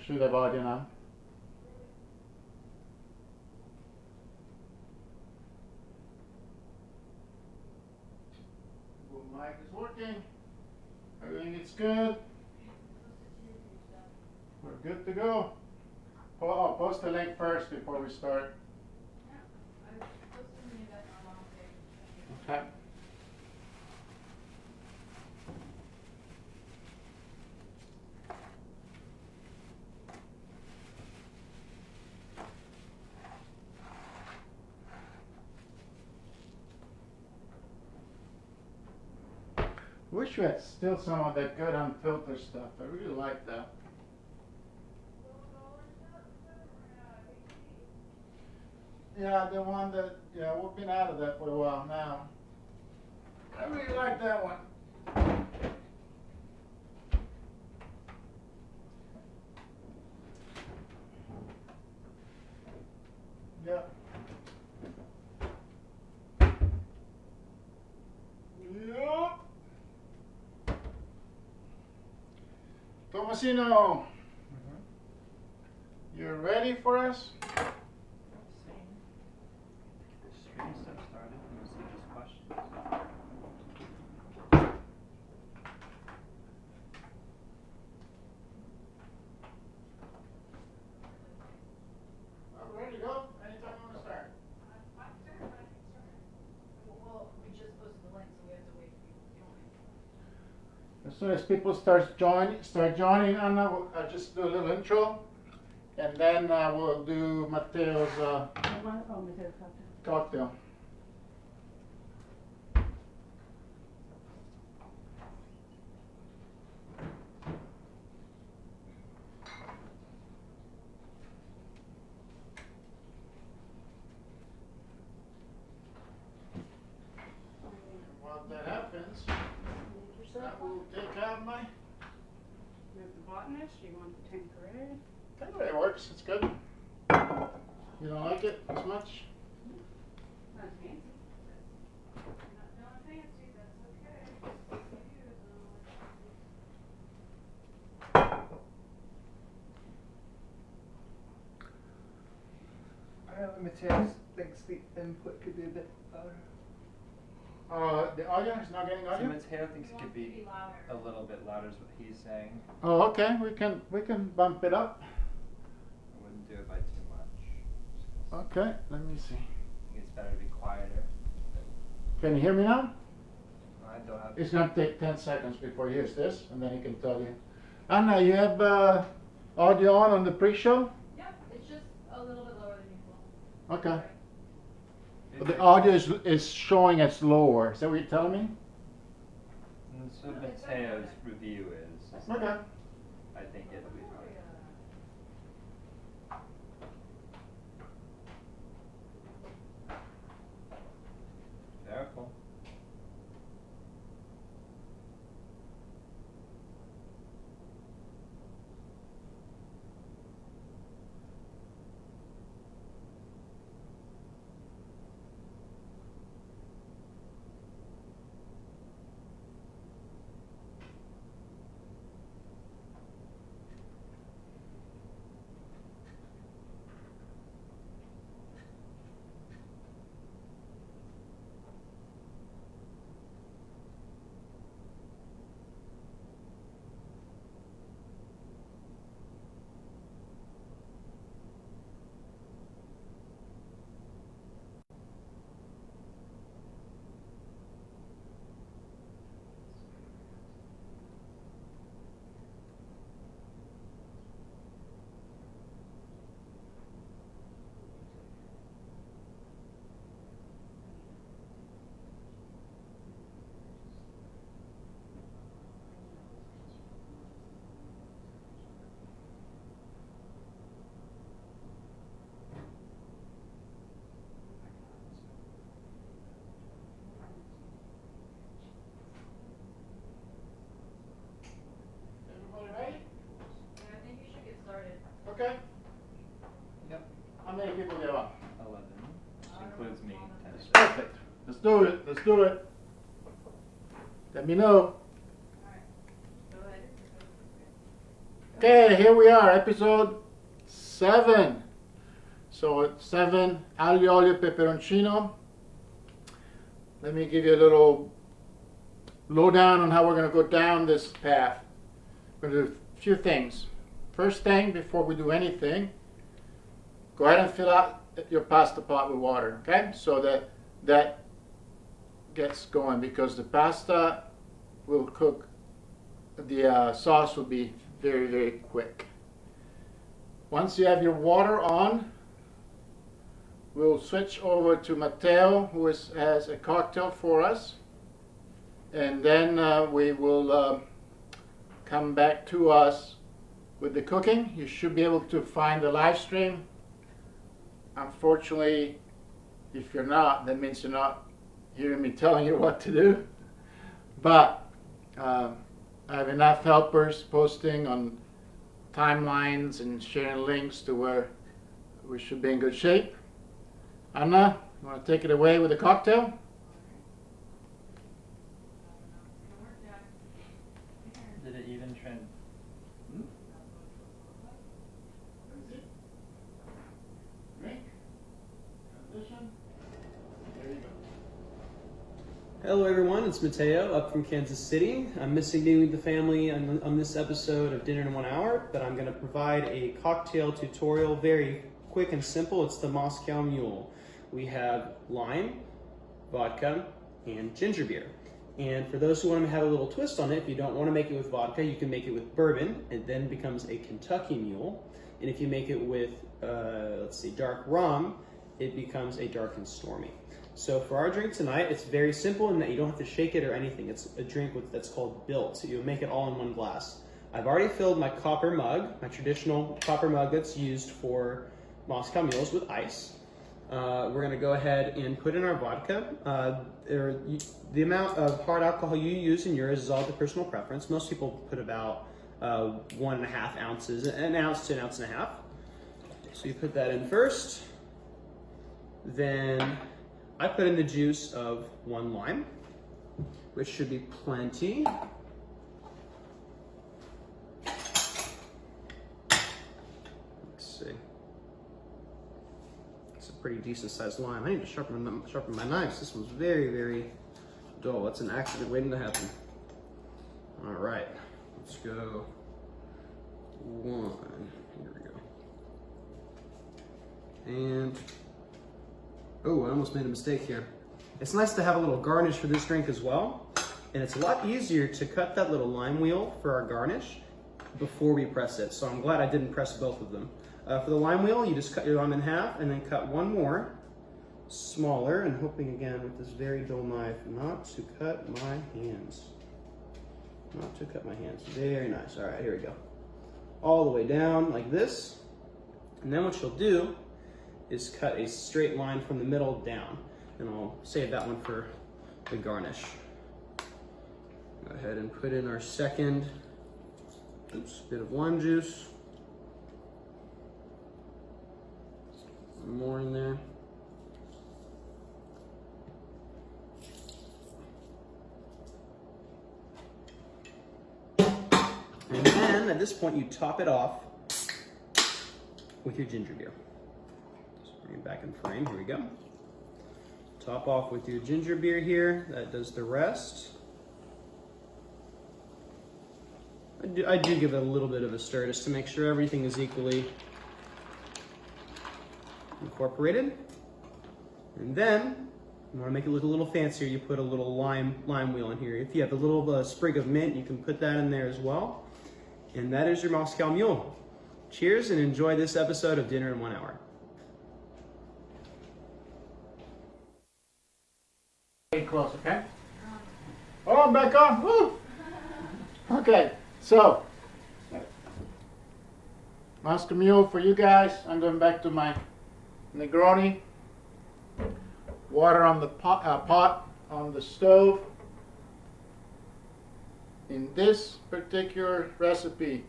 should have audio now. Boom mic is working. Everything is good. We're good to go. I'll post the link first before we start. Okay. Wish we had still some of that good unfiltered stuff. I really like that. Yeah, the one that, yeah, we've been out of that for a while now. I really like that one. Yeah. Yep. Tomasino, you ready for us? Stream stuff started. Let's see just questions. I'm ready to go. Anytime you want to start. Well, we just posted the link, so we have to wait for people to join. As soon as people start joining, Anna, I'll just do a little intro, and then we'll do Mateo's cocktail. While that happens, I will take out my. You have the botanist, you want the Tanqueray? Anyway, it works. It's good. You don't like it as much? Not fancy. Not fancy, that's okay. Apparently Mateus thinks the input could be a bit louder. The audio is not getting So audio. Mateo thinks it could be a little bit louder is what he's saying. Oh, okay. We can bump it up. I wouldn't do it by too much. Okay. Let me see. I think it's better to be quieter. Can you hear me now? I don't have. It's gonna take 10 seconds before he hears this, and then he can tell you. Anna, you have audio on the pre-show? Yep, it's just a little bit lower than usual. Okay. But the audio is showing it's lower. Is that what you're telling me? And so Mateo's review is. Okay. I think it'll be fine. Careful. Everybody ready? Yeah, I think you should get started. Okay. Yep. How many people get on? 11. Which includes me. 10. Perfect. Let's do it. Let's do it. Let me know. Alright, go ahead. Okay, here we are, episode 7. So it's 7, Aglio, Olio, Peperoncino. Let me give you a little lowdown on how we're going to go down this path. We're going to do a few things. First thing, before we do anything, go ahead and fill out your pasta pot with water, okay? So that gets going, because the pasta will cook, the sauce will be very, very quick. Once you have your water on, we'll switch over to Matteo, who has a cocktail for us. And then we will come back to us with the cooking. You should be able to find the live stream. Unfortunately, if you're not, that means you're not hearing me telling you what to do. But I have enough helpers posting on timelines and sharing links to where we should be in good shape. Anna, you want to take it away with the cocktail? Did it even trend? Drink. Transition. There you go. Hello everyone, it's Mateo up from Kansas City. I'm missing being with the family on this episode of Dinner in 1 Hour, but I'm going to provide a cocktail tutorial, very quick and simple. It's the Moscow Mule. We have lime, vodka, and ginger beer. And for those who want to have a little twist on it, if you don't want to make it with vodka, you can make it with bourbon. It then becomes a Kentucky Mule. And if you make it with, dark rum, it becomes a dark and stormy. So for our drink tonight, it's very simple in that you don't have to shake it or anything. It's a drink that's called built. So you make it all in one glass. I've already filled my copper mug, my traditional copper mug that's used for Moscow Mules, with ice. We're going to go ahead and put in our vodka. The amount of hard alcohol you use in yours is all to personal preference. Most people put about 1.5 ounces, an ounce to an ounce and a half. So you put that in first. Then I put in the juice of 1 lime, which should be plenty. Let's see. It's a pretty decent sized lime. I need to sharpen my knives. This one's very, very dull. That's an accident waiting to happen. All right, let's go. 1. Here we go. And oh, I almost made a mistake here. It's nice to have a little garnish for this drink as well. And it's a lot easier to cut that little lime wheel for our garnish before we press it. So I'm glad I didn't press both of them. For the lime wheel, you just cut your lime in half and then cut one more, smaller, and hoping again with this very dull knife not to cut my hands. Not to cut my hands. Very nice. All right, here we go. All the way down like this. And then what you'll do is cut a straight line from the middle down. And I'll save that one for the garnish. Go ahead and put in our second bit of lime juice. Some more in there. And then at this point you top it off with your ginger beer. Bring it back in frame, here we go. Top off with your ginger beer here, that does the rest. I do give it a little bit of a stir just to make sure everything is equally incorporated. And then, you want to make it look a little fancier, you put a little lime wheel in here. If you have a little sprig of mint, you can put that in there as well. And that is your Moscow Mule. Cheers and enjoy this episode of Dinner in 1 Hour. Close, okay? Oh, I'm back on. Woo! Okay, so Moscow Mule for you guys. I'm going back to my Negroni. Water on the pot on the stove. In this particular recipe,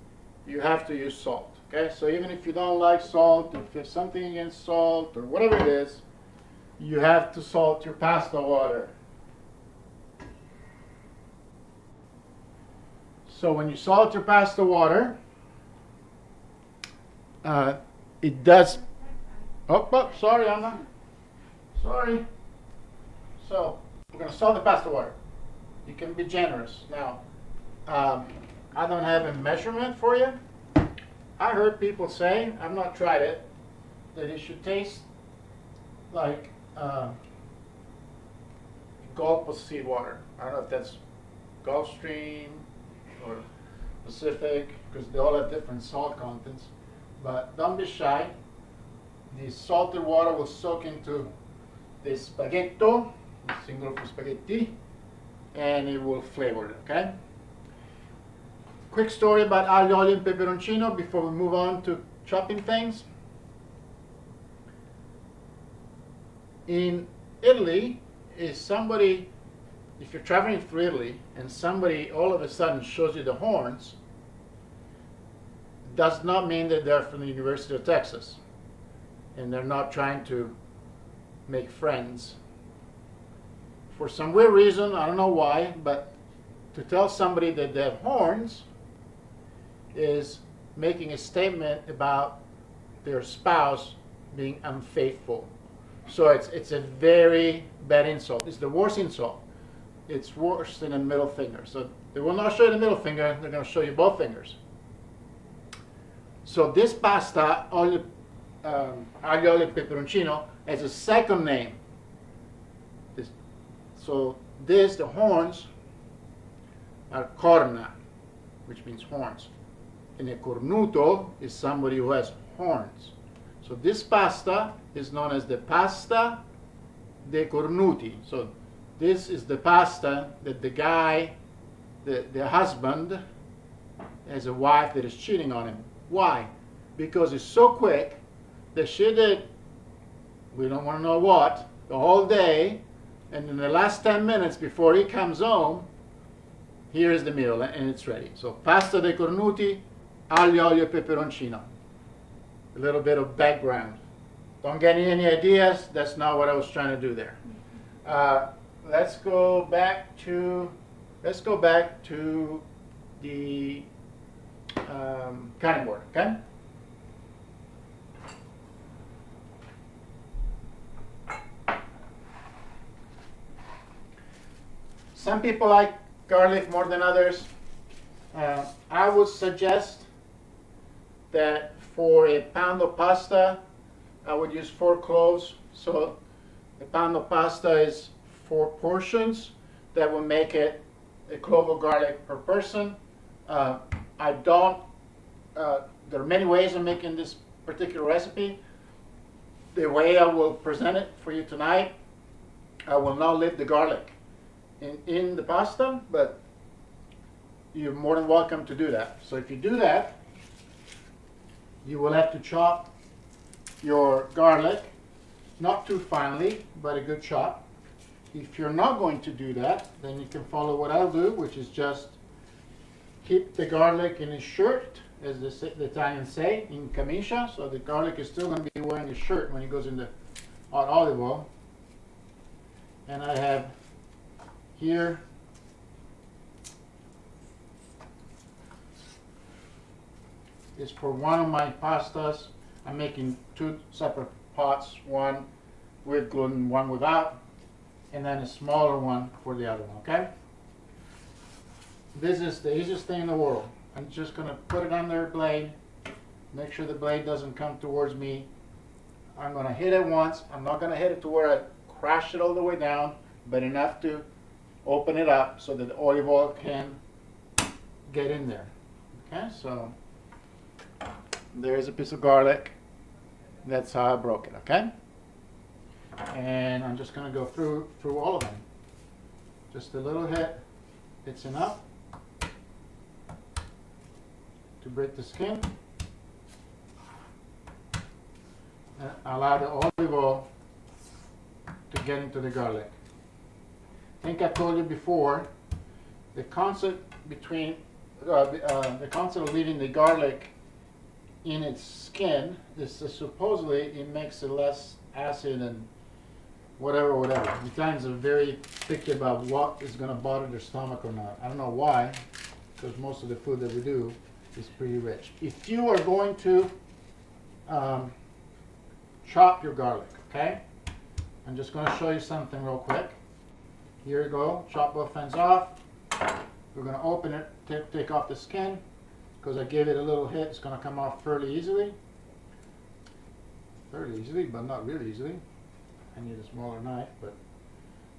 you have to use salt. Okay, so even if you don't like salt, if there's something against salt or whatever it is, you have to salt your pasta water. So when you salt your pasta water, it does. Oh, sorry, Anna. Sorry. So we're gonna salt the pasta water. You can be generous now. I don't have a measurement for you. I heard people say, I've not tried it, that it should taste like gulp of seawater. I don't know if that's Gulf Stream or Pacific, because they all have different salt contents. But don't be shy. The salted water will soak into the spaghetto, single for spaghetti, and it will flavor it, okay? Quick story about aglio, olio, and peperoncino before we move on to chopping things. In Italy, if you're traveling through Italy and somebody all of a sudden shows you the horns, does not mean that they're from the University of Texas and they're not trying to make friends. For some weird reason, I don't know why, but to tell somebody that they have horns is making a statement about their spouse being unfaithful. So it's a very bad insult. It's the worst insult. It's worse than a middle finger. So they will not show you the middle finger, they're going to show you both fingers. So this pasta, aglio, olio, e peperoncino, has a second name. The horns are corna, which means horns. And a cornuto is somebody who has horns. So this pasta is known as the pasta dei cornuti. So this is the pasta that the guy, the husband, has a wife that is cheating on him. Why? Because it's so quick that she did, we don't want to know what, the whole day, and in the last 10 minutes before he comes home, here is the meal and it's ready. So pasta dei cornuti, aglio, olio, e peperoncino. A little bit of background. Don't get any ideas, that's not what I was trying to do there. Let's go back to the cutting board, okay? Some people like garlic more than others. I would suggest that for a pound of pasta, I would use 4 cloves. So a pound of pasta is 4 portions. That will make it a clove of garlic per person. There are many ways of making this particular recipe. The way I will present it for you tonight, I will not leave the garlic in the pasta, but you're more than welcome to do that. So if you do that, you will have to chop your garlic, not too finely, but a good chop. If you're not going to do that, then you can follow what I'll do, which is just keep the garlic in his shirt, as the Italians say, in camicia. So the garlic is still going to be wearing a shirt when he goes into hot olive oil. And I have here is for one of my pastas. I'm making 2 separate pots, one with gluten, one without, and then a smaller one for the other one, okay? This is the easiest thing in the world. I'm just going to put it on their blade, make sure the blade doesn't come towards me. I'm going to hit it once. I'm not going to hit it to where I crash it all the way down, but enough to open it up so that the olive oil can get in there. Okay, so there's a piece of garlic. That's how I broke it, okay? And I'm just going to go through all of them. Just a little hit. It's enough to break the skin. And allow the olive oil to get into the garlic. I think I told you before, the concept between the concept of leaving the garlic in its skin is that supposedly it makes it less acid and whatever. The Italians are very picky about what is going to bother their stomach or not. I don't know why, because most of the food that we do is pretty rich. If you are going to chop your garlic, okay? I'm just going to show you something real quick. Here you go, chop both ends off. We're going to open it, take off the skin, because I gave it a little hit. It's going to come off fairly easily. Fairly easily, but not really easily. I need a smaller knife, but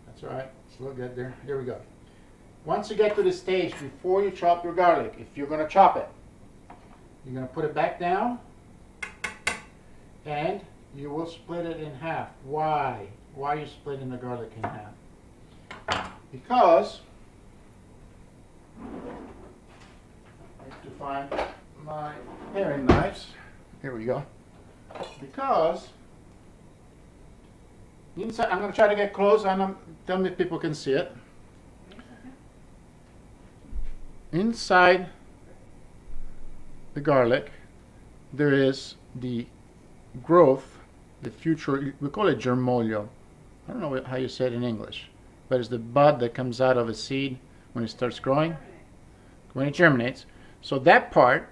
that's all right. We'll get there. Here we go. Once you get to this stage, before you chop your garlic, if you're going to chop it, you're going to put it back down, and you will split it in half. Why? Why are you splitting the garlic in half? Because I have to find my paring knives. Here we go. Because inside, I'm going to try to get close, and tell me if people can see it. Inside the garlic, there is the growth, the future, we call it germoglio. I don't know how you say it in English, but it's the bud that comes out of a seed when it starts growing, when it germinates. So that part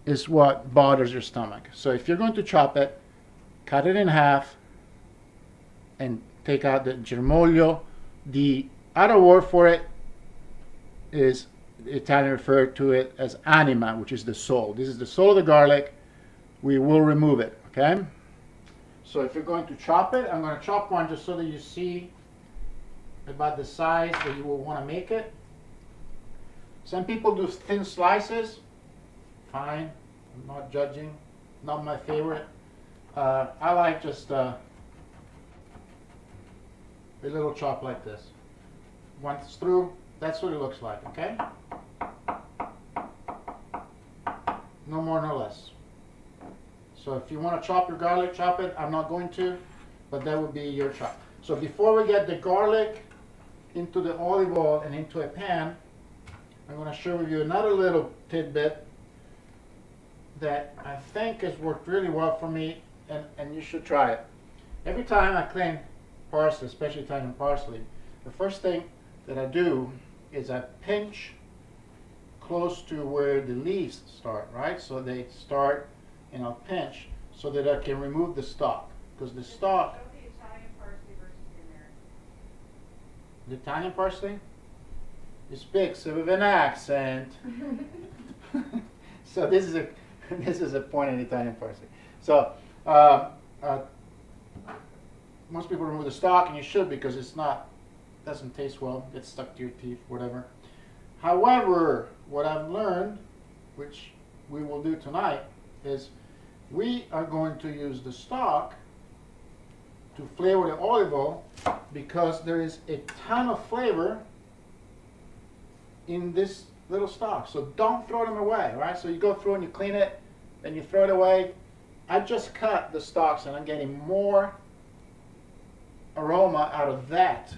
is what bothers your stomach. So if you're going to chop it, cut it in half and take out the germoglio. The other word for it is, the Italian referred to it as anima, which is the soul. This is the soul of the garlic. We will remove it, okay? So if you're going to chop it, I'm going to chop one just so that you see about the size that you will want to make it. Some people do thin slices. Fine, I'm not judging. Not my favorite. I like just a little chop like this. Once through, that's what it looks like, okay? No more, no less. So if you want to chop your garlic, chop it. I'm not going to, but that would be your chop. So before we get the garlic into the olive oil and into a pan, I'm going to share with you another little tidbit that I think has worked really well for me, and you should try it. Every time I clean parsley, especially Italian parsley, the first thing that I do is I pinch close to where the leaves start, right? So they start, and I'll pinch so that I can remove the stalk, because the stalk. Show the Italian parsley versus the American. The Italian parsley, it speaks with an accent. So this is a point in Italian parsley. So most people remove the stalk, and you should, because it's not, doesn't taste well, gets stuck to your teeth, whatever. However, what I've learned, which we will do tonight, is we are going to use the stalk to flavor the olive oil, because there is a ton of flavor in this little stalk. So don't throw them away, right? So you go through and you clean it, then you throw it away. I just cut the stalks, and I'm getting more aroma out of that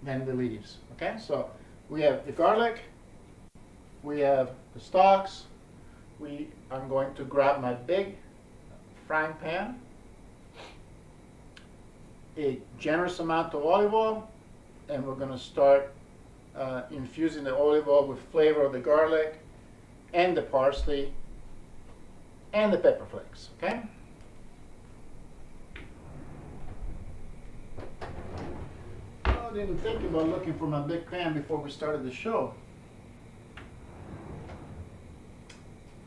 than the leaves. Okay, so we have the garlic, we have the stalks. I'm going to grab my big frying pan, a generous amount of olive oil, and we're going to start infusing the olive oil with flavor of the garlic and the parsley and the pepper flakes. Okay. I didn't think about looking for my big pan before we started the show,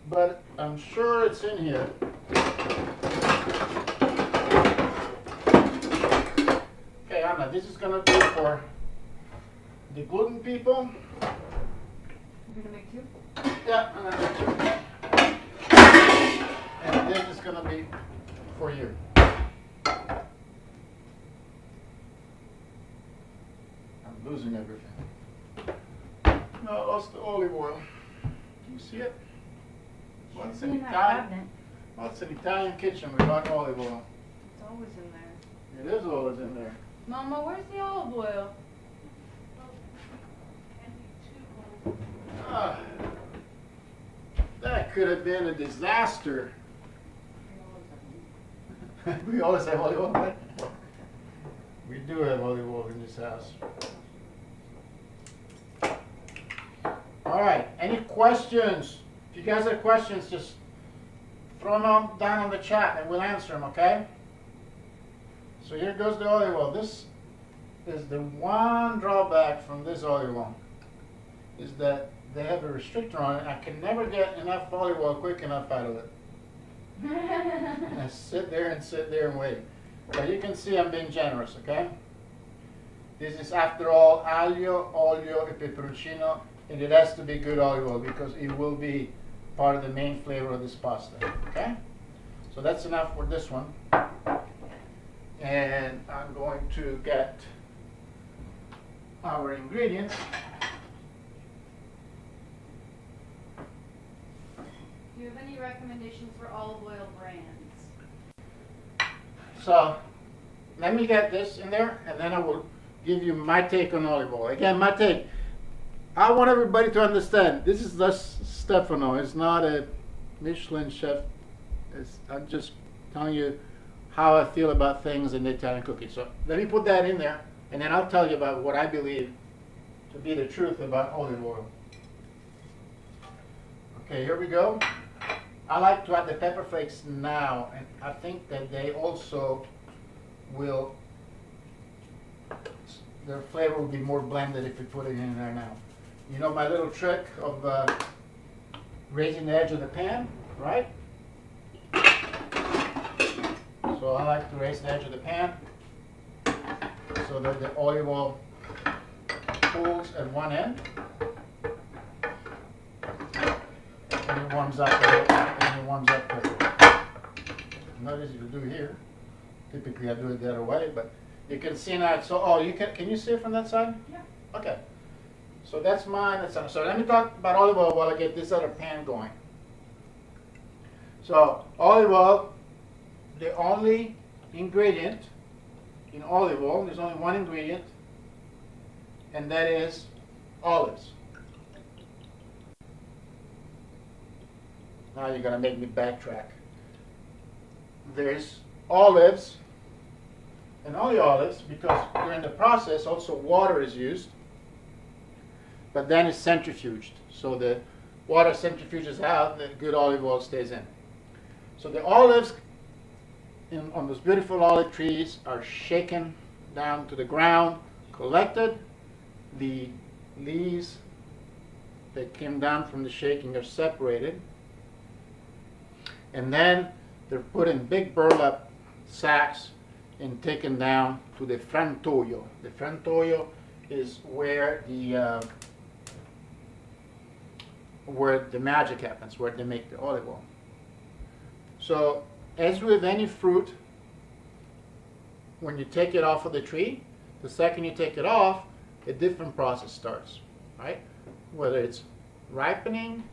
but I'm sure it's in here. Okay, Anna, this is gonna be for the gluten people. You're gonna make two? Yeah, I'm gonna make two. And this is gonna be for you. I'm losing everything. No, I lost the olive oil. Can you see it? Well, it's an Italian. Well, it's an Italian kitchen without olive oil. It's always in there. It is always in there. Mama, where's the olive oil? Ah, that could have been a disaster. We always have olive oil, right? We do have olive oil in this house. All right, any questions? If you guys have questions, just throw them all down on the chat and we'll answer them, okay? So here goes the olive oil. This is the one drawback from this olive oil, is that they have a restrictor on it. I can never get enough olive oil quick enough out of it. I sit there and wait. But you can see I'm being generous, okay? This is, after all, Aglio, Olio, and Peperoncino, and it has to be good olive oil because it will be part of the main flavor of this pasta, okay? So that's enough for this one. And I'm going to get our ingredients. Do you have any recommendations for olive oil brands? So let me get this in there, and then I will give you my take on olive oil. Again, my take. I want everybody to understand, this is just Stefano. It's not a Michelin chef. I'm just telling you how I feel about things in the Italian cooking. So let me put that in there, and then I'll tell you about what I believe to be the truth about olive oil. Okay, here we go. I like to add the pepper flakes now, and I think that they also will, their flavor will be more blended if you put it in there now. You know my little trick of raising the edge of the pan, right? So I like to raise the edge of the pan so that the olive oil pools at one end and it warms up a little, and it warms up quickly. Not easy to do here. Typically I do it the other way, but you can see now. So, oh, you can you see it from that side? Yeah. Okay. So that's mine. That's so. Let me talk about olive oil while I get this other pan going. So olive oil, the only ingredient in olive oil, there's only one ingredient, and that is olives. Now you're gonna make me backtrack. There's olives, and only olives, because during the process also water is used, but then it's centrifuged. So the water centrifuges out, the good olive oil stays in. So the olives on those beautiful olive trees are shaken down to the ground, collected. The leaves that came down from the shaking are separated. And then they're put in big burlap sacks and taken down to the frantoio. The frantoio is where the magic happens, where they make the olive oil. So, as with any fruit, when you take it off of the tree, the second you take it off, a different process starts, right? Whether it's ripening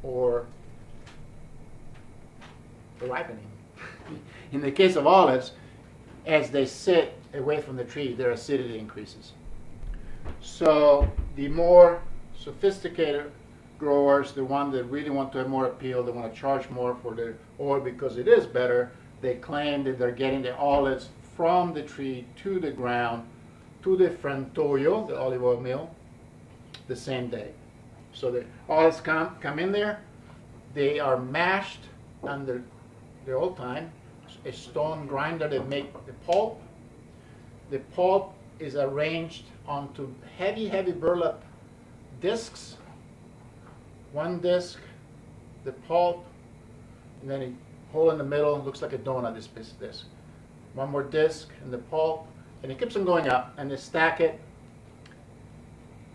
or ripening. In the case of olives, as they sit away from the tree, their acidity increases. So the more sophisticated growers, the ones that really want to have more appeal, they want to charge more for their oil because it is better, they claim that they're getting the olives from the tree to the ground, to the frantoio, the olive oil mill, the same day. So the olives come in there, they are mashed under the old time, a stone grinder that make the pulp. The pulp is arranged onto heavy burlap discs. One disc, the pulp, and then a hole in the middle, looks like a donut, this disc. One more disc and the pulp, and it keeps on going up, and they stack it.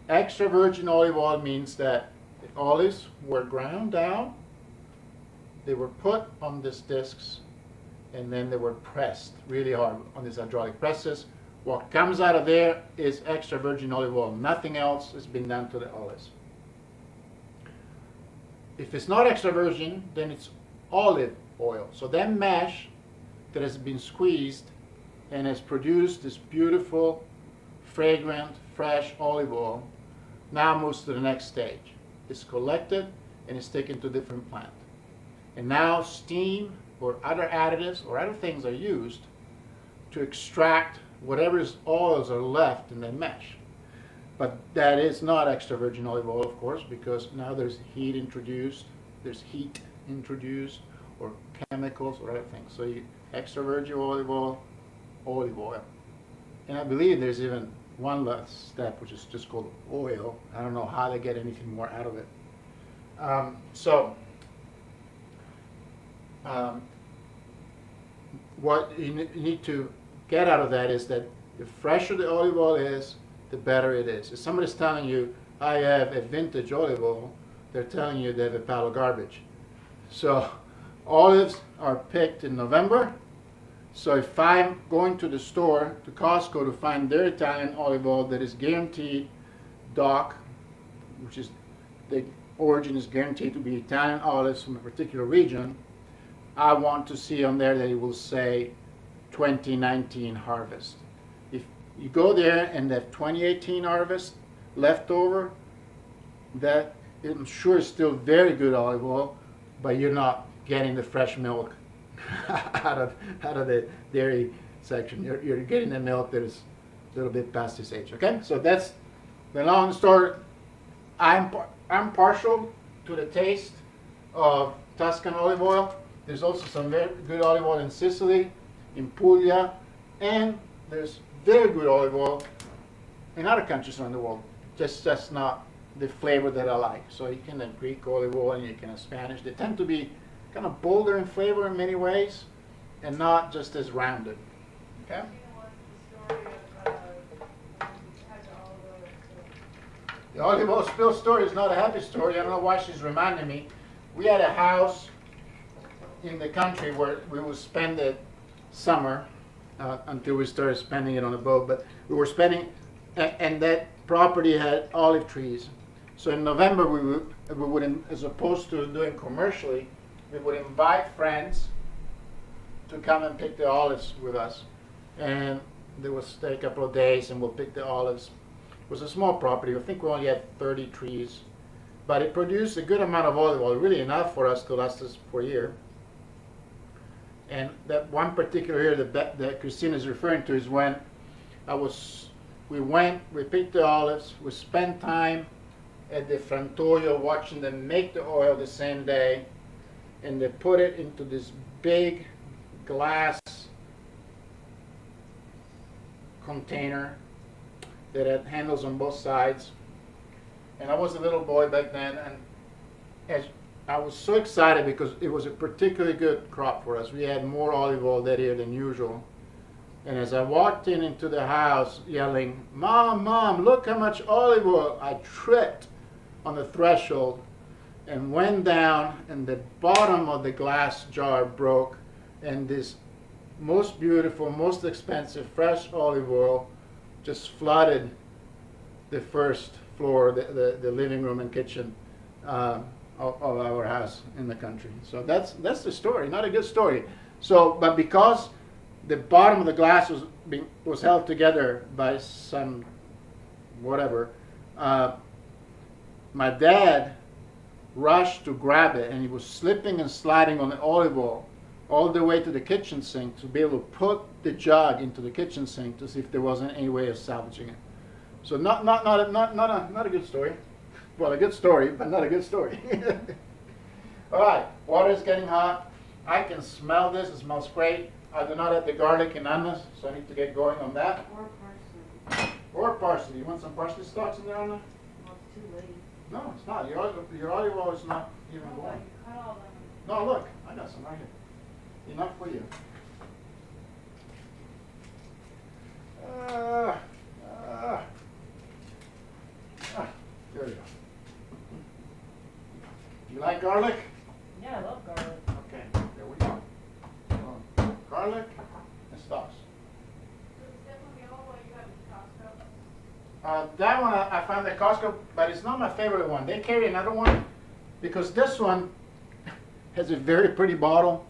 Extra virgin olive oil means that the olives were ground down, they were put on these discs, and then they were pressed really hard on these hydraulic presses. What comes out of there is extra virgin olive oil. Nothing else has been done to the olives. If it's not extra virgin, then it's olive oil. So that mash that has been squeezed and has produced this beautiful, fragrant, fresh olive oil now moves to the next stage. It's collected and it's taken to a different plant. And now steam or other additives or other things are used to extract whatever oils are left in the mesh. But that is not extra virgin olive oil, of course, because now there's heat introduced, or chemicals or other things. So you extra virgin olive oil, olive oil. And I believe there's even one last step, which is just called oil. I don't know how they get anything more out of it. What you need to get out of that is that the fresher the olive oil is, the better it is. If somebody's telling you, I have a vintage olive oil, they're telling you they have a pile of garbage. So olives are picked in November. So if I'm going to the store, to Costco, to find their Italian olive oil that is guaranteed DOC, which is the origin is guaranteed to be Italian olives from a particular region, I want to see on there that it will say 2019 harvest. If you go there and they have 2018 harvest left over, that I'm sure is still very good olive oil, but you're not getting the fresh milk out of the dairy section. You're getting the milk that is a little bit past this age. Okay, so that's the long story. I'm partial to the taste of Tuscan olive oil. There's also some very good olive oil in Sicily, in Puglia, and there's very good olive oil in other countries around the world. Just not the flavor that I like. So you can have Greek olive oil and you can have Spanish. They tend to be kind of bolder in flavor in many ways, and not just as rounded. Okay. The olive oil spill story is not a happy story. I don't know why she's reminding me. We had a house in the country where we would spend the summer until we started spending it on a boat. But we were spending, and that property had olive trees. So in November we would, as opposed to doing commercially, we would invite friends to come and pick the olives with us. And they would stay a couple of days and we'll pick the olives. It was a small property. I think we only had 30 trees. But it produced a good amount of olive oil, really enough for us to last us for a year. And that one particular year that Christina is referring to is when we picked the olives, we spent time at the frantoio watching them make the oil the same day, and they put it into this big glass container that had handles on both sides. And I was a little boy back then, and as I was so excited because it was a particularly good crop for us. We had more olive oil that year than usual. And as I walked into the house yelling, "Mom, Mom, look how much olive oil," I tripped on the threshold and went down, and the bottom of the glass jar broke, and this most beautiful, most expensive fresh olive oil just flooded the first floor, the living room and kitchen of our house in the country. So that's the story. Not a good story. So, but because the bottom of the glass was held together by some whatever, my dad rushed to grab it, and he was slipping and sliding on the olive oil all the way to the kitchen sink to be able to put the jug into the kitchen sink to see if there wasn't any way of salvaging it. So not a good story. Well, a good story, but not a good story. All right, water is getting hot. I can smell this. It smells great. I do not have the garlic and onions, so I need to get going on that. Or parsley. Or parsley. You want some parsley stalks in there, Anna? Well, it's too late. No, it's not. Your olive oil is not even Oh, but going. you cut all them. No, look, I got some right here. Enough for you. There you go. You like garlic? Yeah, I love garlic. Okay, there we go. Garlic and stalks. So is that one the olive oil you have at Costco? That one I found at Costco, but it's not my favorite one. They carry another one because this one has a very pretty bottle,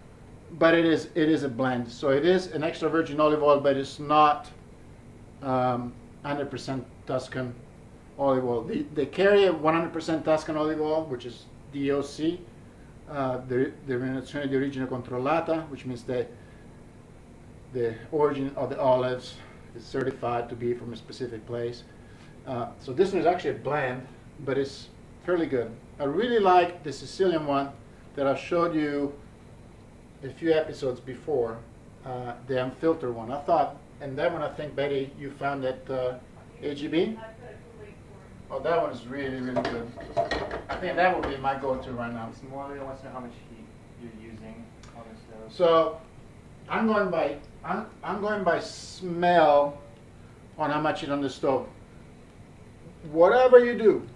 but it is a blend. So it is an extra virgin olive oil, but it's not 100% Tuscan olive oil. They carry a 100% Tuscan olive oil, which is DOC, Denominazione di Origine Controllata, which means that the origin of the olives is certified to be from a specific place. So this one is actually a blend, but it's fairly good. I really like the Sicilian one that I showed you a few episodes before, the unfiltered one. I thought, and that one I think, Betty, you found at AGB? I've got a link for Oh, that one is really, really good. I think that would be my go-to right now. It's more than wants to know how much heat you're using on the stove. So I'm going by smell on how much is on the stove. Whatever you do,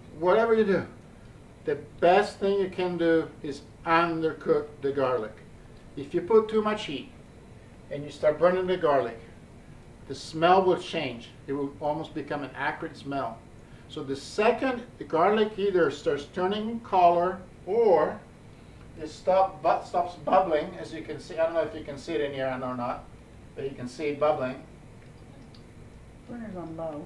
the best thing you can do is undercook the garlic. If you put too much heat and you start burning the garlic, the smell will change. It will almost become an acrid smell. So the second the garlic either starts turning color or it stops bubbling, as you can see. I don't know if you can see it in here or not, but you can see it bubbling. Burner's on low.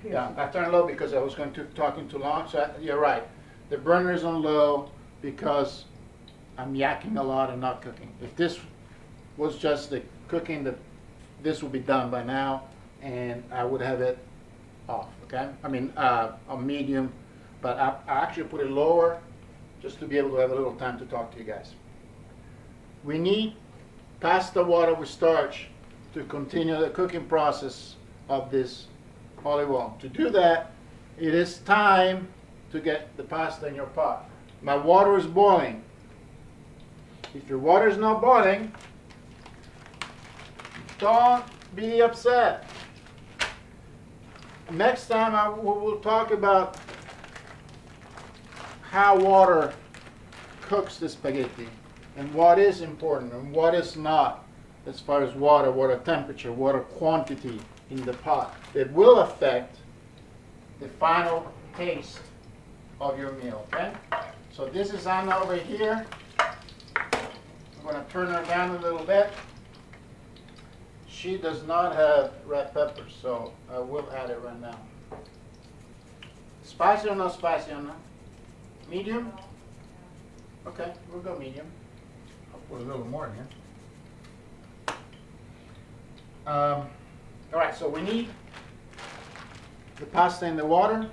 Yeah, I turned low because I was talking too long. So you're right. The burner is on low because I'm yakking a lot and not cooking. If this was just the cooking, this would be done by now, and I would have it off. Okay, I mean on medium, but I actually put it lower just to be able to have a little time to talk to you guys. We need pasta water with starch to continue the cooking process of this olive oil. To do that, it is time to get the pasta in your pot. My water is boiling. If your water is not boiling, don't be upset. Next time we will talk about how water cooks the spaghetti and what is important and what is not as far as water temperature, water quantity in the pot. It will affect the final taste of your meal, okay? So this is Anna over here. I'm going to turn her down a little bit. She does not have red peppers, so I will add it right now. Spicy or not spicy, Anna? Medium? Okay, we'll go medium. I'll put a little more in here. All right, so we need the pasta in the water.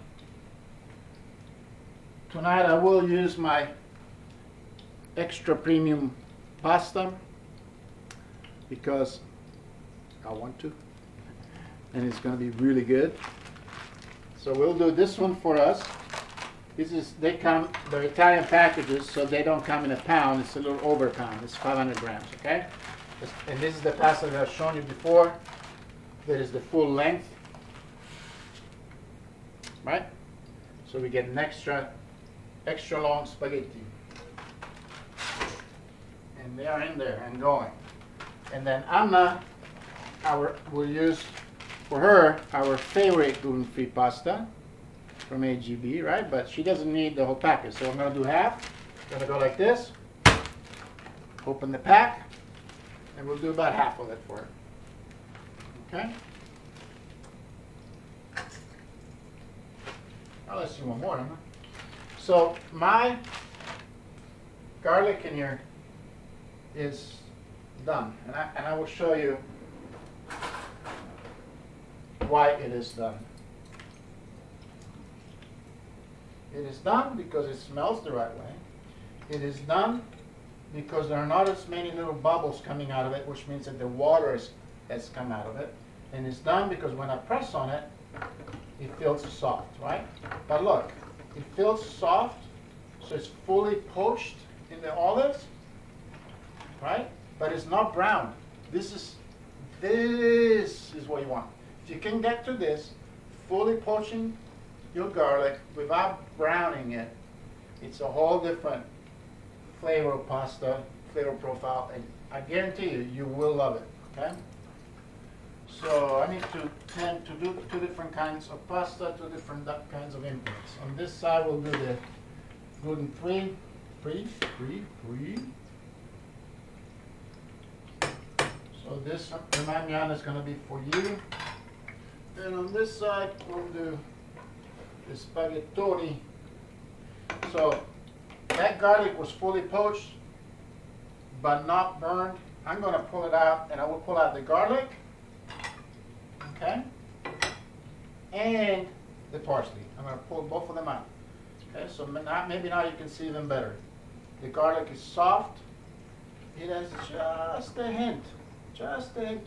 Tonight I will use my extra premium pasta because I want to, and it's going to be really good. So we'll do this one for us. They're Italian packages, so they don't come in a pound. It's a little over a pound. It's 500 grams, okay? And this is the pasta that I've shown you before. That is the full length, right? So we get an extra long spaghetti. And they are in there and going. And then Anna, we'll use for her our favorite gluten-free pasta from AGB, right? But she doesn't need the whole package, so I'm going to do half. I'm going to go like this, open the pack, and we'll do about half of it for her. Okay? I'll see one more, huh? So my garlic in here is done, and I will show you why it is done. It is done because it smells the right way. It is done because there are not as many little bubbles coming out of it, which means that the water has come out of it. And it's done because when I press on it, it feels soft, right? But look, it feels soft, so it's fully poached in the olives, right? But it's not brown. This is what you want. If you can get to this, fully poaching your garlic without browning it, it's a whole different flavor of pasta, flavor profile, and I guarantee you, you will love it, okay? So I need to do two different kinds of pasta, two different kinds of inputs. On this side, we'll do the gluten-free, free. So this, remind me, Anna, is going to be for you. And on this side, we'll do the spaghettoni. So that garlic was fully poached, but not burned. I'm going to pull it out, and I will pull out the garlic, okay, and the parsley. I'm going to pull both of them out. Okay, so maybe now you can see them better. The garlic is soft, it has just a hint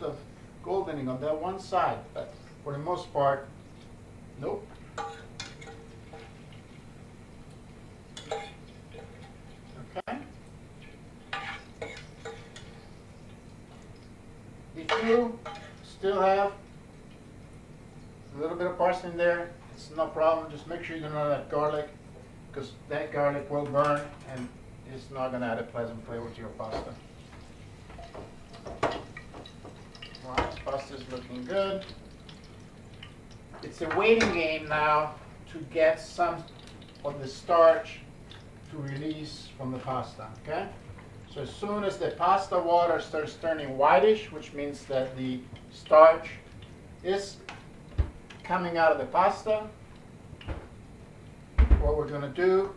of goldening on that one side, but for the most part, nope. Okay. If you still have a little bit of parsley in there, it's no problem. Just make sure you don't add that garlic, because that garlic will burn and it's not going to add a pleasant flavor to your pasta. Well, this pasta is looking good. It's a waiting game now to get some of the starch to release from the pasta, okay? So as soon as the pasta water starts turning whitish, which means that the starch is coming out of the pasta, what we're going to do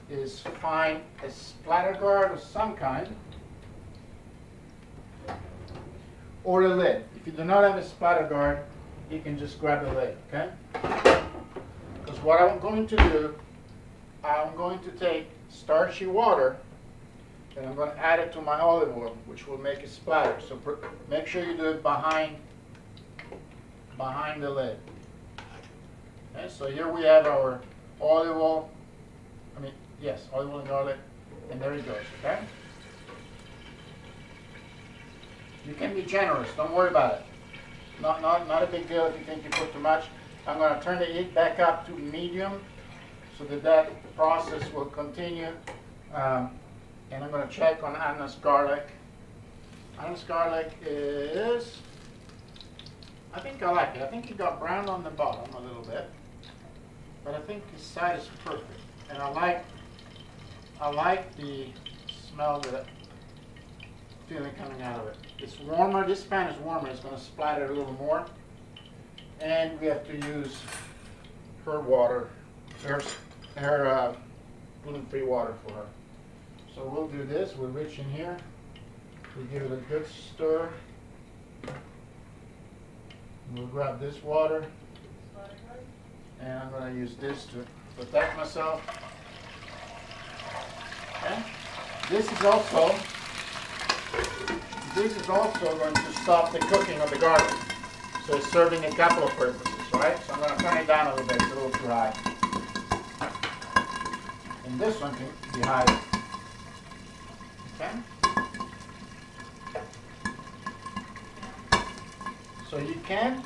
is find a splatter guard of some kind or a lid. If you do not have a splatter guard, you can just grab the lid, okay? Because what I'm going to do, I'm going to take starchy water and I'm going to add it to my olive oil, which will make a splatter. So make sure you do it behind the lid. Okay, so here we have our olive oil. Olive oil and garlic, and there it goes. Okay. You can be generous. Don't worry about it. Not a big deal if you think you put too much. I'm going to turn the heat back up to medium, so that process will continue. And I'm going to check on Anna's garlic. Anna's garlic is, I think I like it. I think it got brown on the bottom a little bit, but I think the side is perfect. And I like the smell, the feeling coming out of it. It's warmer. This pan is warmer. It's going to splatter a little more. And we have to use her water, her gluten-free water for her. So we'll do this. We'll reach in here. We'll give it a good stir. We'll grab this water. And I'm going to use this to protect myself. Okay. This is also going to stop the cooking of the garlic. So it's serving a couple of purposes, right? So I'm going to turn it down a little bit. It's a little too high. And this one can be higher. Okay. So you can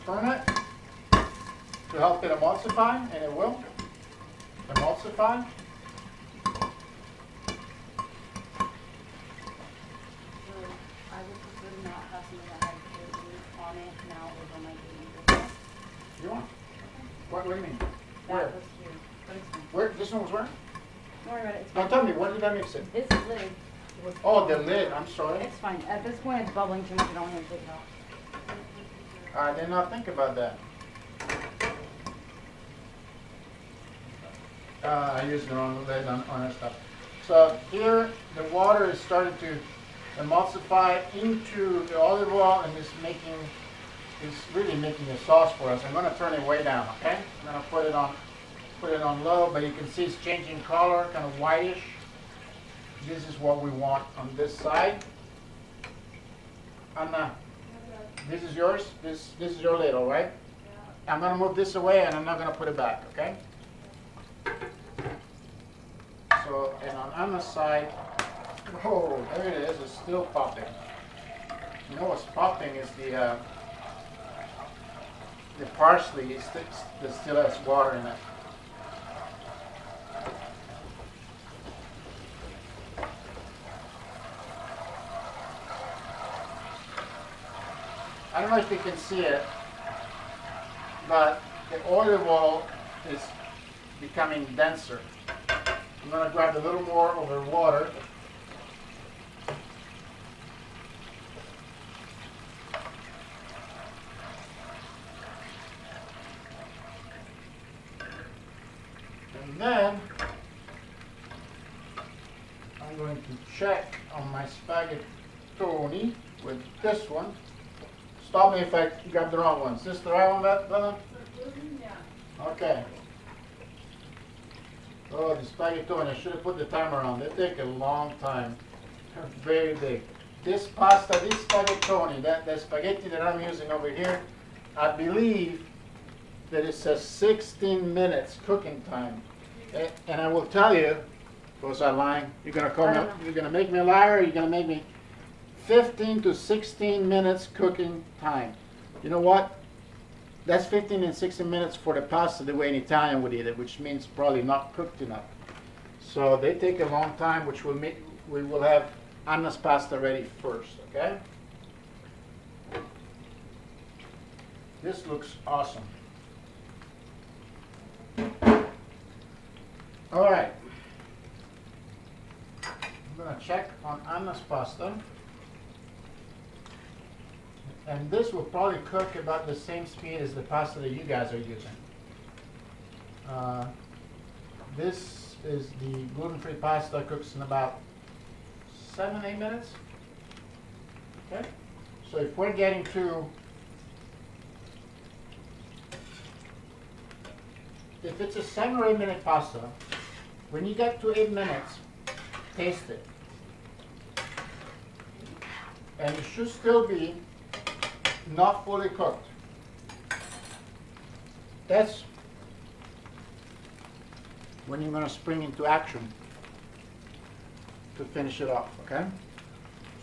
turn it to help it emulsify, and it will emulsify. I would prefer to not have something that has gluten on it now over my gluten. You want? What do you mean? That Where? was here, but it's fine. Where? This one was where? Don't worry about it, it's Now fine. tell me, what did I mix it? This lid was. Oh, the lid. I'm sorry. It's fine. At this point, it's bubbling too much. I don't want to take it off. I did not think about that. I used the wrong lid on our stuff. So here, the is starting to emulsify into the olive oil, and it's really making a sauce for us. I'm going to turn it way down, okay? I'm going to put it on low, but you can see it's changing color, kind of whitish. This is what we want on this side. Anna, this is yours. This is your lid, all right? I'm going to move this away, and I'm not going to put it back, okay? So, and on Anna's side, oh, there it is. It's still popping. You know what's popping is the parsley that still has water in it. I don't know if you can see it, but the olive oil is becoming denser. I'm going to grab a little more of the water. And then I'm going to check on my spaghettoni with this one. Stop me if I grab the wrong one. Is this the right one, Bella? Yeah. Okay. Oh, the spaghettoni, I should have put the timer on. They take a long time. They're very big. This pasta, this spaghettoni, that spaghetti that I'm using over here, I believe that it says 16 minutes cooking time. And I will tell you, was I lying? You're gonna call me, you're gonna make me a liar, or you're gonna make me 15 to 16 minutes cooking time. You know what? That's 15 and 16 minutes for the pasta the way an Italian would eat it, which means probably not cooked enough. So they take a long time, which will make, we will have Anna's pasta ready first, okay? This looks awesome. All right. I'm gonna check on Anna's pasta. And this will probably cook about the same speed as the pasta that you guys are using. This is the gluten-free pasta, cooks in about 7-8 minutes. Okay, so if we're getting to, if it's a 7 or 8 minute pasta, when you get to 8 minutes, taste it. And it should still be not fully cooked. That's when you're going to spring into action to finish it off, okay?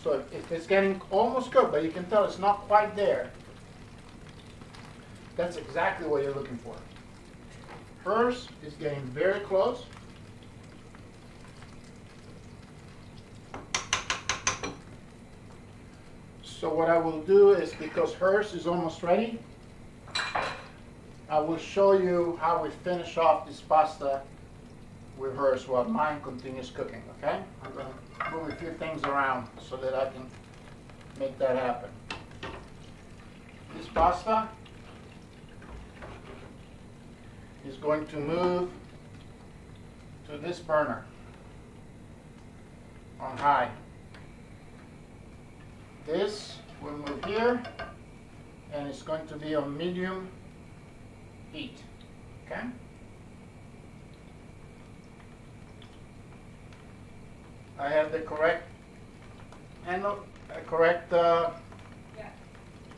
So if it's getting almost cooked, but you can tell it's not quite there, that's exactly what you're looking for. Hers is getting very close. So what I will do is, because hers is almost ready, I will show you how we finish off this pasta with hers while mine continues cooking, okay? I'm going to move a few things around so that I can make that happen. This pasta is going to move to this burner on high. This will move here, and it's going to be on medium heat, okay? I have the correct handle, correct Yeah.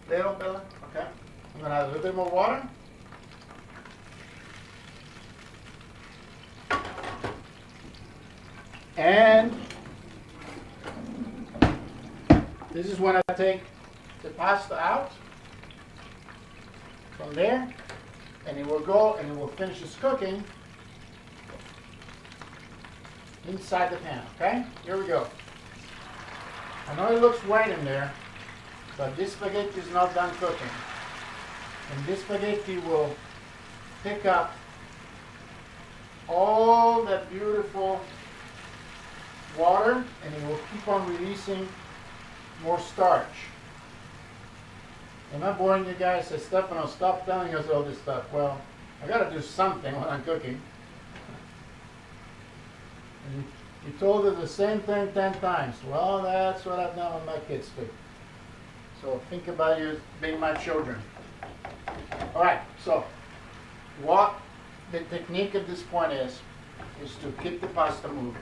ladle, Bella? Okay. I'm gonna add a little bit more water. And this is when I take the pasta out from there, and it will go and it will finish its cooking inside the pan, okay? Here we go. I know it looks white in there, but this spaghetti is not done cooking. And this spaghetti will pick up all that beautiful water, and it will keep on releasing more starch. Am I boring you guys? Say, Stefano, stop telling us all this stuff. Well, I gotta do something when I'm cooking. And you told us the same thing 10 times. Well, that's what I've done with my kids too. So think about you being my children. All right, so what the technique at this point is to keep the pasta moving.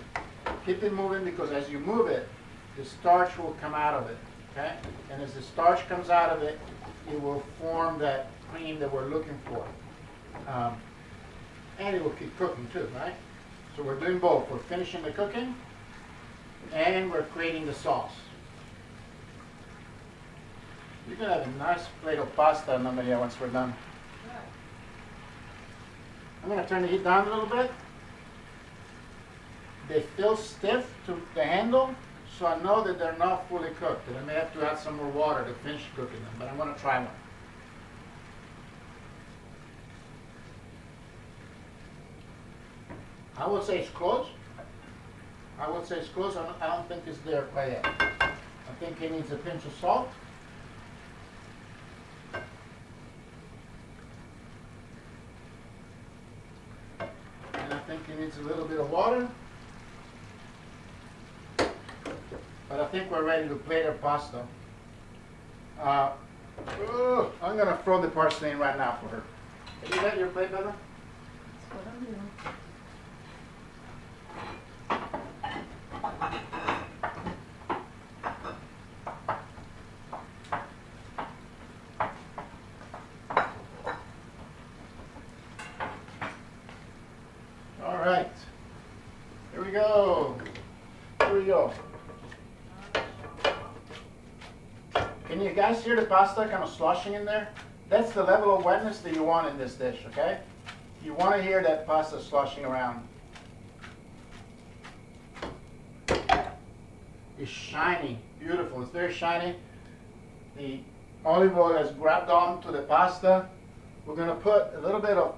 Keep it moving, because as you move it, the starch will come out of it, okay? And as the starch comes out of it, it will form that cream that we're looking for. And it will keep cooking too, right? So we're doing both. We're finishing the cooking, and we're creating the sauce. You're gonna have a nice plate of pasta, Anna Maria, once we're done. I'm gonna turn the heat down a little bit. They feel stiff to the handle, so I know that they're not fully cooked, and I may have to add some more water to finish cooking them, but I'm gonna try one. I would say it's close. I would say it's close. I don't think it's there quite yet. I think it needs a pinch of salt. And I think it needs a little bit of water. But I think we're ready to plate our pasta. I'm going to throw the parsley in right now for her. Can you get your plate, Bella? That's what I'm doing. All right. Here we go. Here we go. Can you guys hear the pasta kind of sloshing in there? That's the level of wetness that you want in this dish, okay? You want to hear that pasta sloshing around. It's shiny, beautiful. It's very shiny. The olive oil has grabbed on to the pasta. We're going to put a little bit of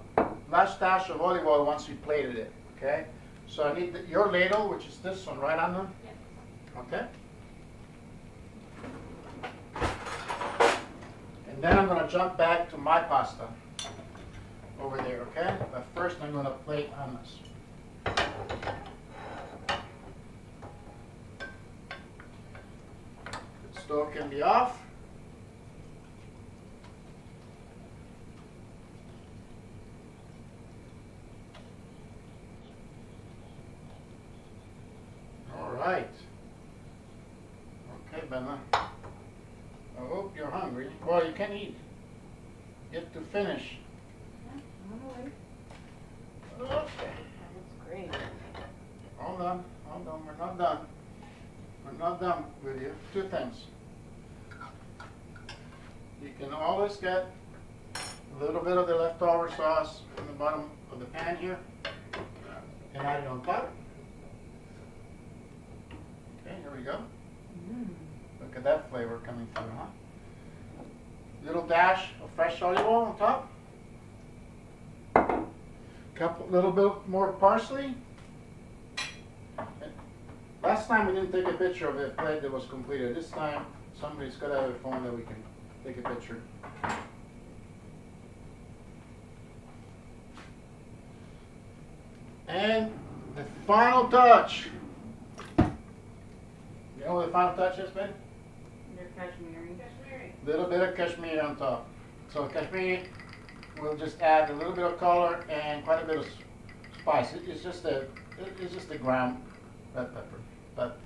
last dash of olive oil once we plated it, okay? So I need your ladle, which is this one, right, Anna? Yeah. Okay. And then I'm going to jump back to my pasta over there, okay? But first I'm going to plate Anna's. The stove can be off. All right. Okay, Benna. I hope you're hungry. Well, you can eat. Get to finish. Okay. That's great. Hold on. We're not done. We're not done with you. Two things. You can always get a little bit of the leftover sauce in the bottom of the pan here and add it on top. Okay, here we go. Look at that flavor coming through, huh? Little dash of fresh olive oil on top. Little bit more parsley. Last time we didn't take a picture of the plate that was completed. This time somebody's got to have a phone that we can take a picture. And the final touch. You know what the final touch has been? Your cashmere. Cashmere. Little bit of cashmere on top. So cashmere will just add a little bit of color and quite a bit of spice. It's just a ground red pepper. But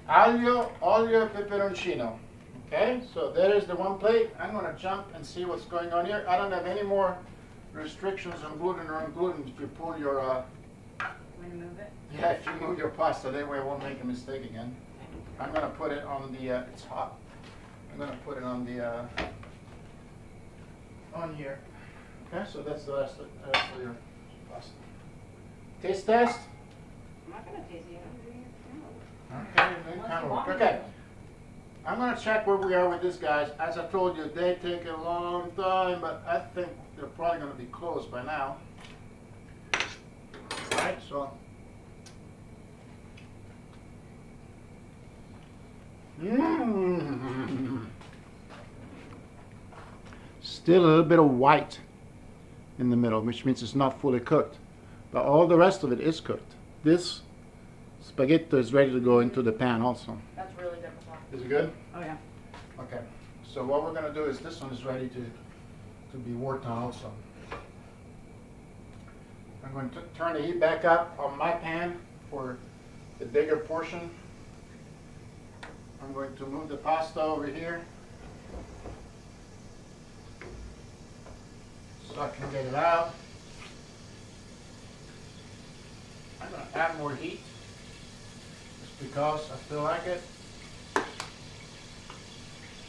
Aglio, Olio, Peperoncino. Okay, so there is the one plate. I'm gonna jump and see what's going on here. I don't have any more restrictions on gluten or non-gluten. If you pull your Want to move it? yeah, if you move your pasta, that way I won't make a mistake again. I'm gonna put it on the, it's hot. I'm gonna put it on the, on here. Okay, so that's the rest of your pasta. Taste test? I'm not going to taste it. Okay, then kind of work. Okay. I'm gonna check where we are with these guys. As I told you, they take a long time, but I think they're probably gonna be close by now. Alright, so. Still a little bit of white in the middle, which means it's not fully cooked. But all the rest of it is cooked. This spaghetti is ready to go into the pan also. That's really good. Is it good? Oh, yeah. Okay. So what we're gonna do is this one is ready to be worked on also. I'm going to turn the heat back up on my pan for the bigger portion. I'm going to move the pasta over here so I can get it out. I'm going to add more heat just because I feel like it.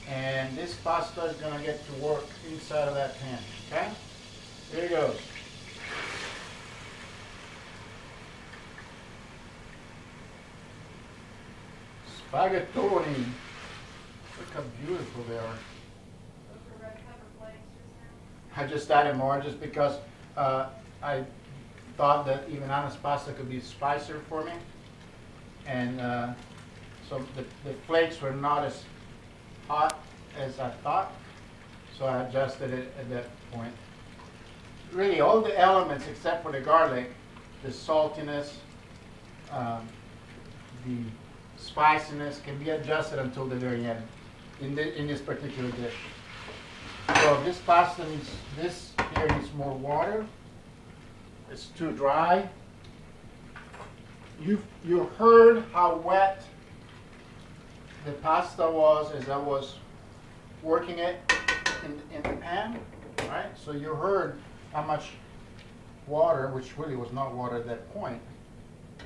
And this pasta is going to get to work inside of that pan, okay? Here it goes. Spaghettoni. Look how beautiful they are. Those are red pepper flakes just now. I just added more just because I thought that even Anna's pasta could be spicier for me. And so the flakes were not as hot as I thought. So I adjusted it at that point. Really all the elements except for the garlic, the saltiness, the spiciness can be adjusted until the very end in this particular dish. So this pasta needs, this here needs more water. it's too dry. You heard how wet the pasta was as I was working it in the pan, right? So you heard how much water, which really was not water at that point,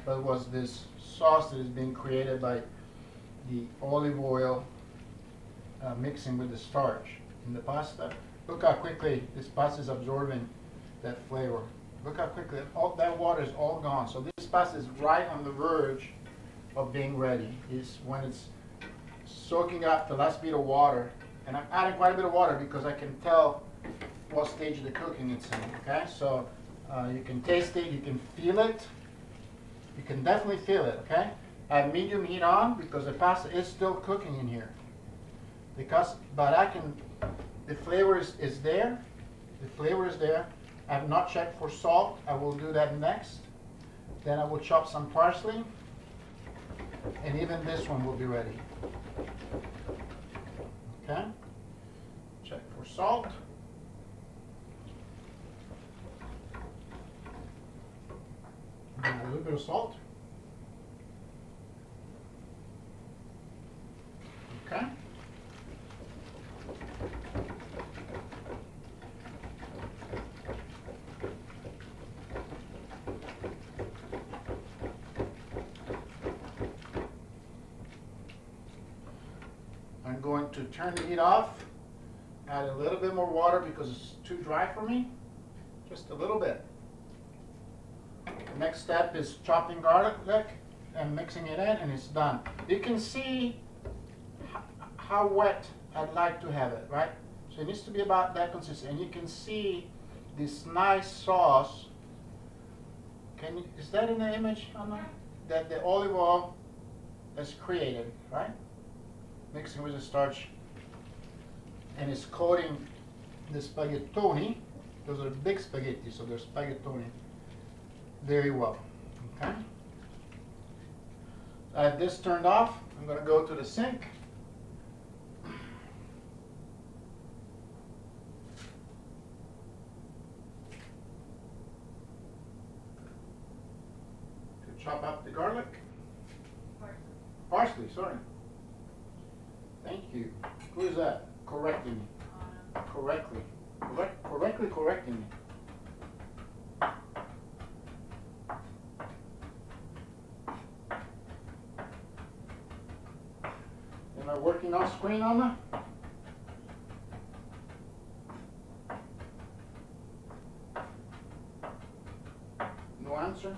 but was this sauce that is being created by the olive oil mixing with the starch in the pasta. Look how quickly this pasta is absorbing that flavor. Look how quickly all that water is all gone. So this pasta is right on the verge of being ready. It's when it's soaking up the last bit of water, and I'm adding quite a bit of water because I can tell what stage of the cooking it's in. Okay, so you can taste it, you can feel it, you can definitely feel it. Okay, I have medium heat on because the pasta is still cooking in here. But I can, the flavor is there. The flavor is there. I have not checked for salt. I will do that next. Then I will chop some parsley, and even this one will be ready. Okay. Check for salt. And a little bit of salt. Okay. I'm going to turn the heat off, add a little bit more water because it's too dry for me, just a little bit. The next step is chopping garlic and mixing it in, and it's done. You can see how wet I'd like to have it, right? So it needs to be about that consistency, and you can see this nice sauce. Is that in the image, Anna? That the olive oil has created, right? Mixing with the starch, and it's coating the spaghettoni. Those are big spaghetti, so they're spaghettoni very well. Okay. I have this turned off. I'm going to go to the sink. To chop up the garlic. Parsley, sorry. Thank you. Who is that? Correcting me. Correctly. Correctly correcting me. Am I working off screen, Anna? No answer?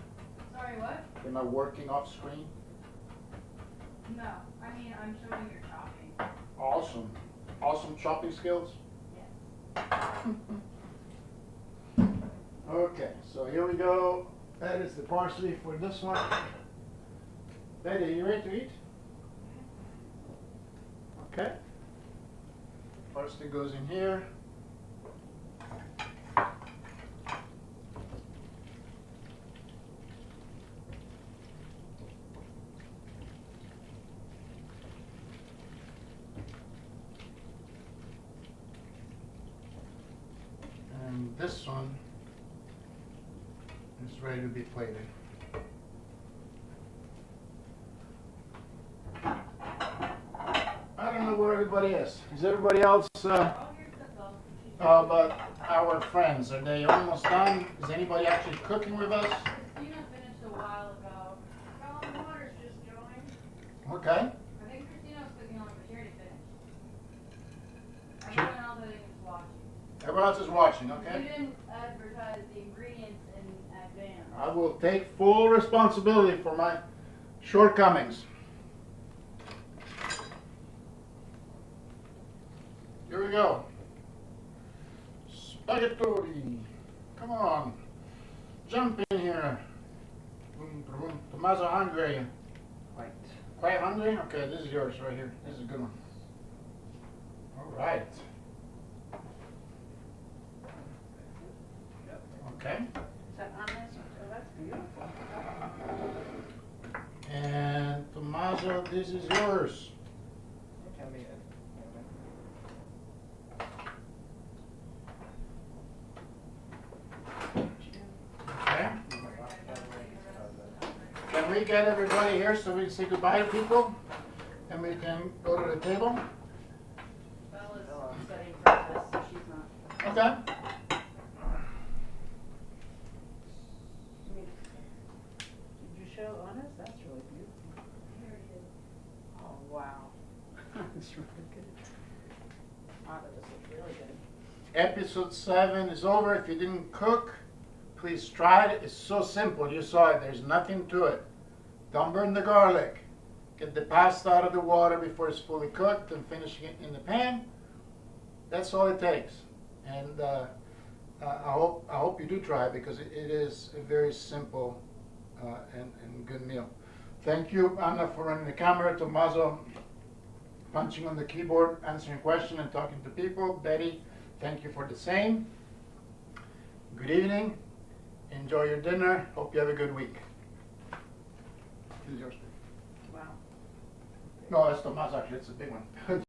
Sorry, what? Am I working off screen? No, I mean, I'm showing your chopping. Awesome. Awesome chopping skills? Yes. Okay, so here we go. That is the parsley for this one. Betty, are you ready to eat? Okay. Parsley goes in here. And this one is ready to be plated. I don't know where everybody is. Is everybody else, but our friends, are they almost done? Is anybody actually cooking with us? Christina finished a while ago. Oh, water's just going. Okay. I think Christina was cooking on, but she already finished. Everyone else, I think, is watching. Everyone else is watching, You okay? didn't advertise the ingredients in advance. I will take full responsibility for my shortcomings. Here we go. Spaghetti. Come on. Jump in here. Tommaso, hungry. Right. Quite hungry? Okay, this is yours right here. This is a good one. All right. Okay. Is that on this? Oh, that's beautiful. And Tommaso, this is yours. Tell me it. Okay. Can we get everybody here so we can say goodbye to people? And we can go to the table? Bella's studying breakfast, so she's not. Okay. Did you show Honest? That's really beautiful. Here it is. Oh, wow. That's really good. Wow, that just looks really good. Episode 7 is over. If you didn't cook, please try it. It's so simple. You saw it. There's nothing to it. Don't burn the garlic. Get the pasta out of the water before it's fully cooked and finishing it in the pan. That's all it takes. And I hope you do try it because it is a very simple and good meal. Thank you, Anna, for running the camera. Tommaso, punching on the keyboard, answering questions and talking to people. Betty, thank you for the same. Good evening. Enjoy your dinner. Hope you have a good week. This is yours. Wow. No, that's Tommaso, actually. It's a big one.